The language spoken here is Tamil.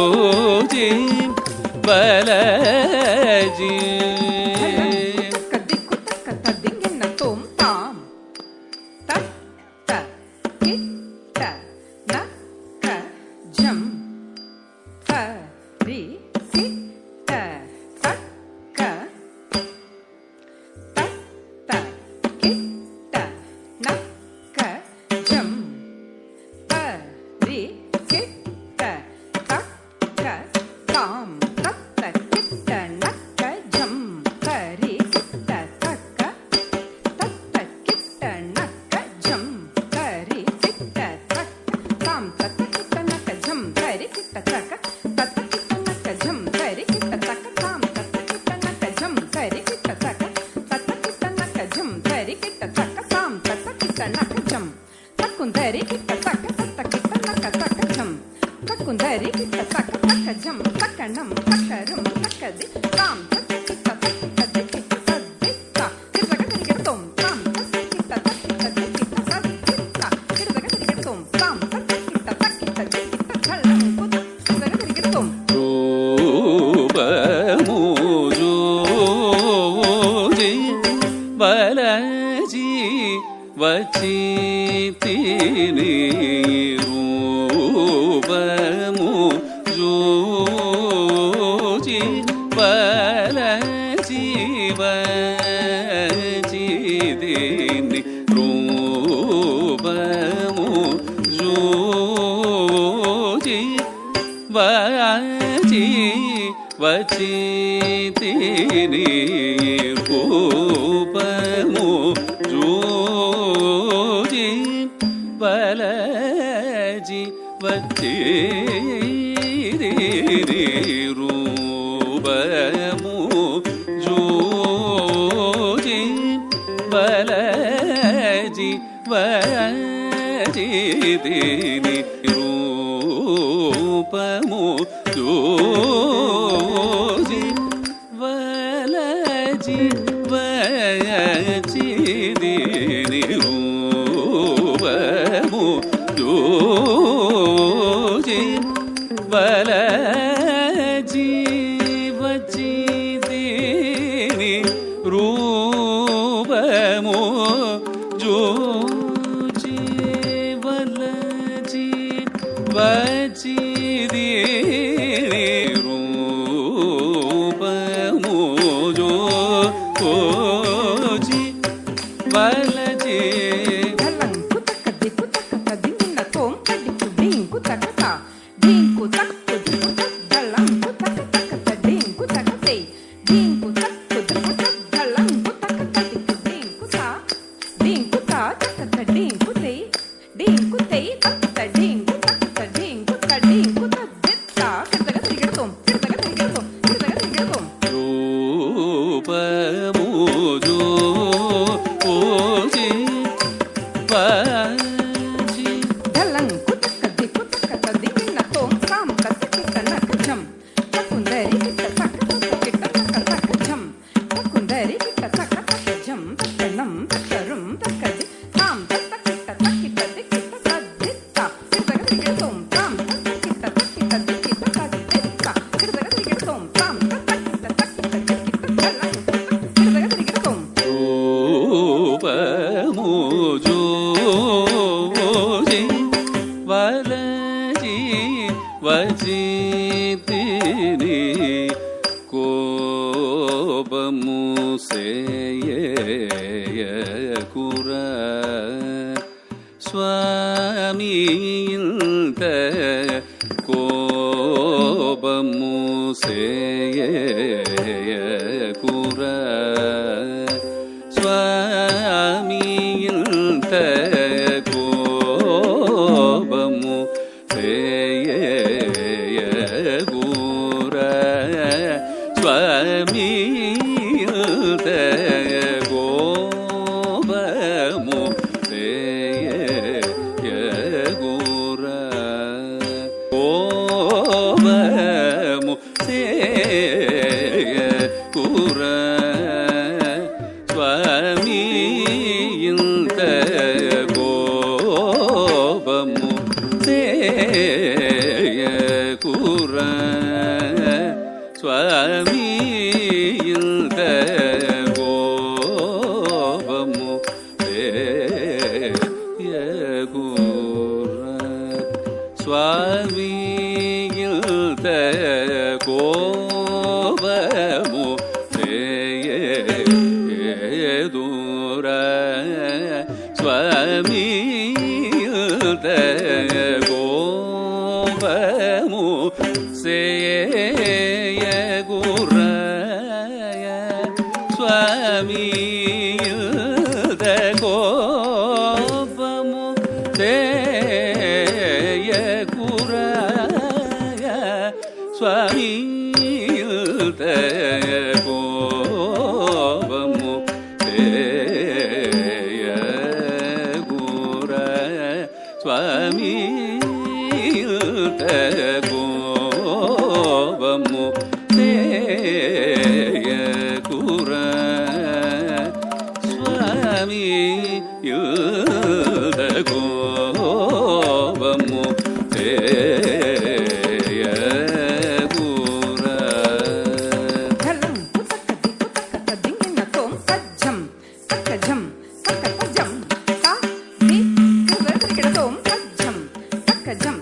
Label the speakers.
Speaker 1: ஜோஜி பலஜி வச்சித்தினி ரூபமு ஜோஜி பலஜி வச்சித்தினி ரூபமு ஜோஜி வச்சி வச்சித்தினி ரூபமு ஜோஜி பலஜி வச்சித்தினி ரூபமு ஜோஜி பலஜி வச்சித்தினி ரூபமு ஜோஜி வலஜி வச்சித்தினி ரூபமு ஜோஜி வலஜி வச்சித்தினி ரூபமு ஜோஜி வலஜி வச்சித்தினி ரூபமு ஜோஜி வலஜி வச்சித்தினி கோபமு சேயகுர சுவாமியிந்த கோபமு சேயகுர சுவாமியிந்த கோபமு சேயகுர சுவாமியிந்த கோபமு சேயகுர கோபமு சேயகுர சுவாமியிந்த கோபமு தேயகுர சுவாமியில்த கோபமு தேயகுர சுவாமியில்த கோபமு தேயதுர சுவாமியில்த கோபமு சேயகுரய சுவாமியில்த கோபமு சேயகுரய சுவாமியில்த கோபமு சேயகுர சுவாமியில்த கோபமு சேயகுர சுவாமியில்த கோபமு சேயகுர
Speaker 2: ధలం పుతకది పుతకత దింగిన తోం సజ్జం సక్కజం సక్కజం కా ది కవరకిడ తోం సజ్జం సక్కజం